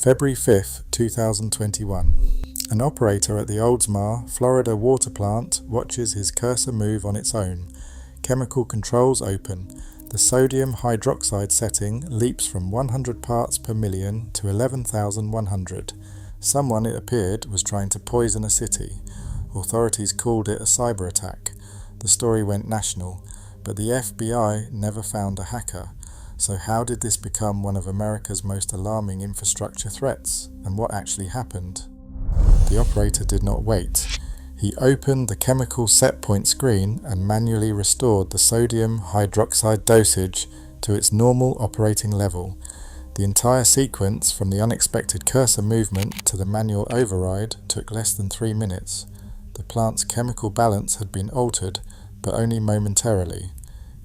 February 5th, 2021. An operator at the Oldsmar, Florida water plant watches his cursor move on its own. Chemical controls open. The sodium hydroxide setting leaps from 100 parts per million to 11,100. Someone, it appeared, was trying to poison a city. Authorities called it a cyber attack. The story went national, but the FBI never found a hacker. So how did this become one of America's most alarming infrastructure threats, and what actually happened? The operator did not wait. He opened the chemical set point screen and manually restored the sodium hydroxide dosage to its normal operating level. The entire sequence, from the unexpected cursor movement to the manual override, took less than 3 minutes. The plant's chemical balance had been altered, but only momentarily.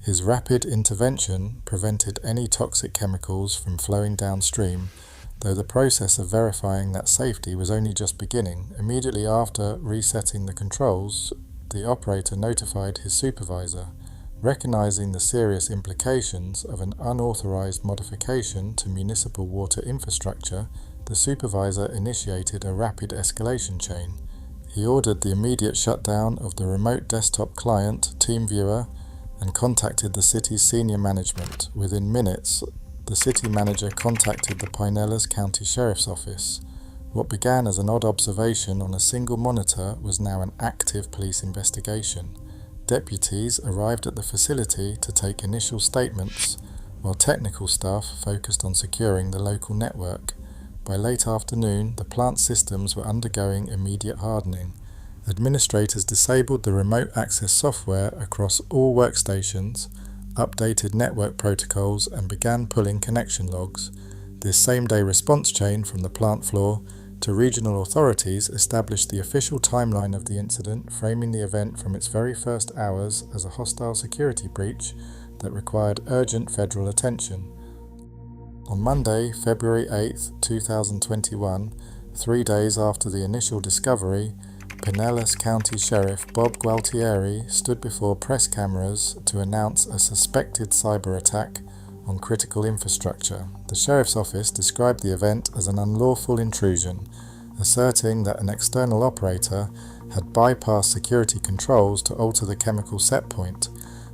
His rapid intervention prevented any toxic chemicals from flowing downstream, though the process of verifying that safety was only just beginning. Immediately after resetting the controls, the operator notified his supervisor. Recognizing the serious implications of an unauthorized modification to municipal water infrastructure, the supervisor initiated a rapid escalation chain. He ordered the immediate shutdown of the remote desktop client, TeamViewer, and contacted the city's senior management. Within minutes, the city manager contacted the Pinellas County Sheriff's Office. What began as an odd observation on a single monitor was now an active police investigation. Deputies arrived at the facility to take initial statements, while technical staff focused on securing the local network. By late afternoon, the plant systems were undergoing immediate hardening. Administrators disabled the remote access software across all workstations, updated network protocols, and began pulling connection logs. This same-day response chain from the plant floor to regional authorities established the official timeline of the incident, framing the event from its very first hours as a hostile security breach that required urgent federal attention. On Monday, February 8, 2021, 3 days after the initial discovery, Pinellas County Sheriff Bob Gualtieri stood before press cameras to announce a suspected cyber attack on critical infrastructure. The sheriff's office described the event as an unlawful intrusion, asserting that an external operator had bypassed security controls to alter the chemical set point.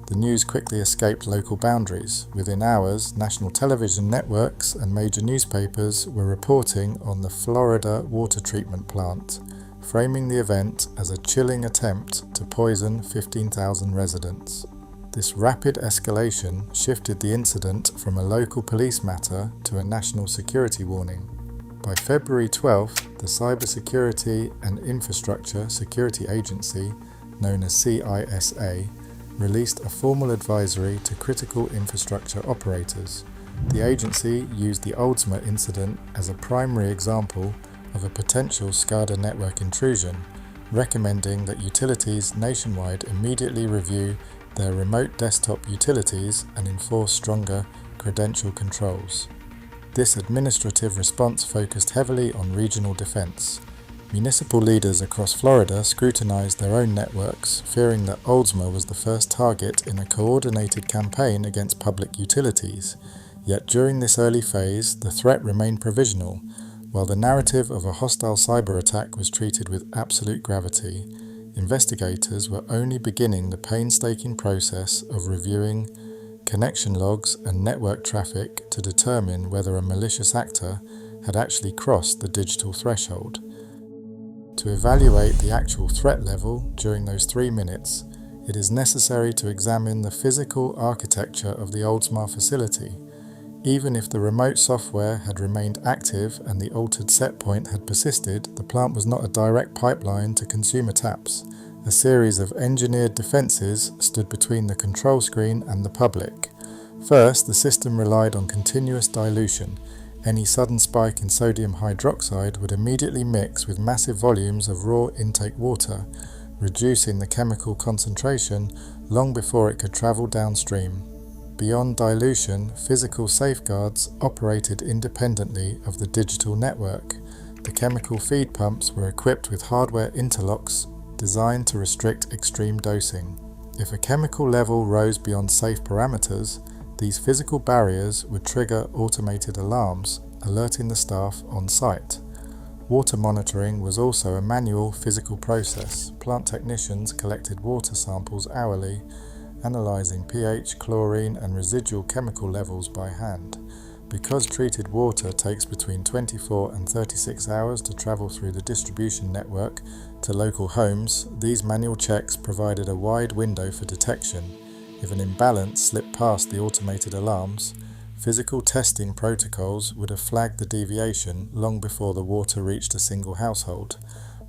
The news quickly escaped local boundaries. Within hours, national television networks and major newspapers were reporting on the Florida water treatment plant, framing the event as a chilling attempt to poison 15,000 residents. This rapid escalation shifted the incident from a local police matter to a national security warning. By February 12th, the Cybersecurity and Infrastructure Security Agency, known as CISA, released a formal advisory to critical infrastructure operators. The agency used the Oldsmar incident as a primary example of a potential SCADA network intrusion, recommending that utilities nationwide immediately review their remote desktop utilities and enforce stronger credential controls. This administrative response focused heavily on regional defense. Municipal leaders across Florida scrutinized their own networks, fearing that Oldsmar was the first target in a coordinated campaign against public utilities. Yet during this early phase, the threat remained provisional, while the narrative of a hostile cyber attack was treated with absolute gravity. Investigators were only beginning the painstaking process of reviewing connection logs and network traffic to determine whether a malicious actor had actually crossed the digital threshold. To evaluate the actual threat level during those 3 minutes, it is necessary to examine the physical architecture of the Oldsmar facility. Even if the remote software had remained active and the altered set point had persisted, the plant was not a direct pipeline to consumer taps. A series of engineered defenses stood between the control screen and the public. First, the system relied on continuous dilution. Any sudden spike in sodium hydroxide would immediately mix with massive volumes of raw intake water, reducing the chemical concentration long before it could travel downstream. Beyond dilution, physical safeguards operated independently of the digital network. The chemical feed pumps were equipped with hardware interlocks designed to restrict extreme dosing. If a chemical level rose beyond safe parameters, these physical barriers would trigger automated alarms, alerting the staff on site. Water monitoring was also a manual physical process. Plant technicians collected water samples hourly, analysing pH, chlorine and residual chemical levels by hand. Because treated water takes between 24 and 36 hours to travel through the distribution network to local homes, these manual checks provided a wide window for detection. If an imbalance slipped past the automated alarms, physical testing protocols would have flagged the deviation long before the water reached a single household,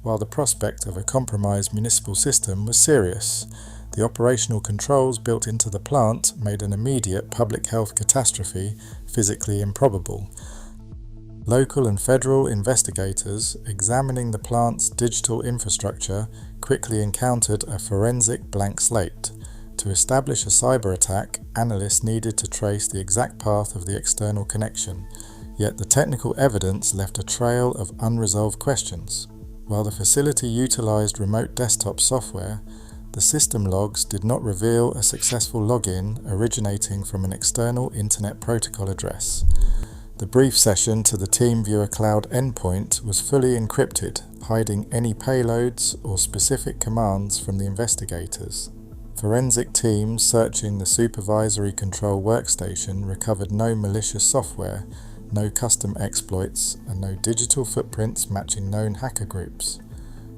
while the prospect of a compromised municipal system was serious. The operational controls built into the plant made an immediate public health catastrophe physically improbable. Local and federal investigators examining the plant's digital infrastructure quickly encountered a forensic blank slate. To establish a cyber attack, analysts needed to trace the exact path of the external connection, yet the technical evidence left a trail of unresolved questions. While the facility utilized remote desktop software, the system logs did not reveal a successful login originating from an external Internet Protocol address. The brief session to the TeamViewer Cloud endpoint was fully encrypted, hiding any payloads or specific commands from the investigators. Forensic teams searching the supervisory control workstation recovered no malicious software, no custom exploits, and no digital footprints matching known hacker groups.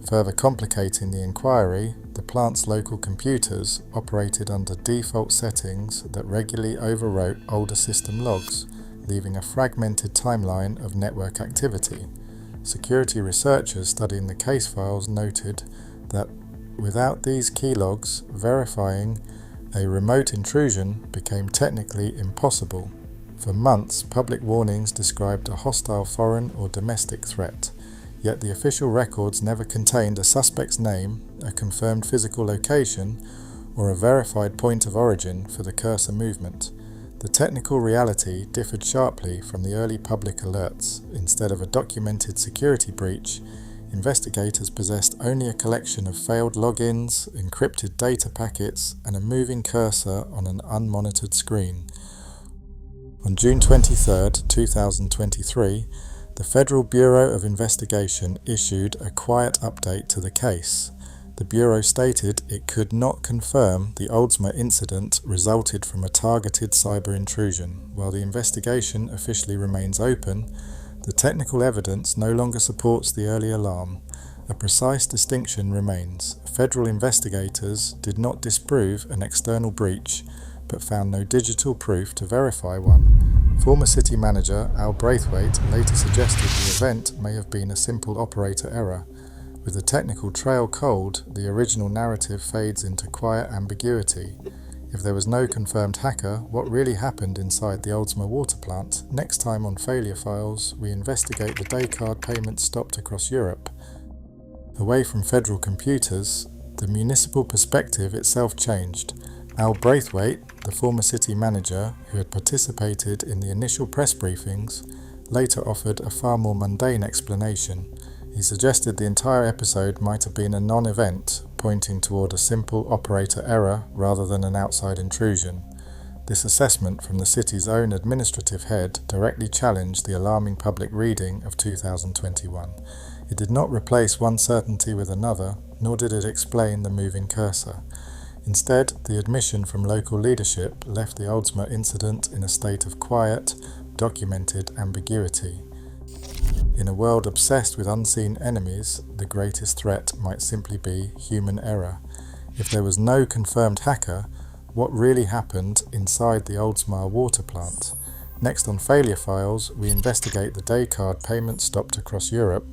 Further complicating the inquiry, the plant's local computers operated under default settings that regularly overwrote older system logs, leaving a fragmented timeline of network activity. Security researchers studying the case files noted that without these keylogs, verifying a remote intrusion became technically impossible. For months, public warnings described a hostile foreign or domestic threat, yet the official records never contained a suspect's name, a confirmed physical location, or a verified point of origin for the cursor movement. The technical reality differed sharply from the early public alerts. Instead of a documented security breach, investigators possessed only a collection of failed logins, encrypted data packets, and a moving cursor on an unmonitored screen. On June 23, 2023, the Federal Bureau of Investigation issued a quiet update to the case. The Bureau stated it could not confirm the Oldsmar incident resulted from a targeted cyber intrusion. While the investigation officially remains open, the technical evidence no longer supports the early alarm. A precise distinction remains. Federal investigators did not disprove an external breach, but found no digital proof to verify one. Former city manager Al Braithwaite later suggested the event may have been a simple operator error. With the technical trail cold, the original narrative fades into quiet ambiguity. If there was no confirmed hacker, what really happened inside the Oldsmar water plant? Next time on Failure Files, we investigate the day card payments stopped across Europe. Away from federal computers, the municipal perspective itself changed. Al Braithwaite, the former city manager who had participated in the initial press briefings, later offered a far more mundane explanation. He suggested the entire episode might have been a non-event, pointing toward a simple operator error rather than an outside intrusion. This assessment from the city's own administrative head directly challenged the alarming public reading of 2021. It did not replace one certainty with another, nor did it explain the moving cursor. Instead, the admission from local leadership left the Oldsmar incident in a state of quiet, documented ambiguity. In a world obsessed with unseen enemies, the greatest threat might simply be human error. If there was no confirmed hacker, what really happened inside the Oldsmar water plant? Next on Failure Files, we investigate the day card payment stopped across Europe,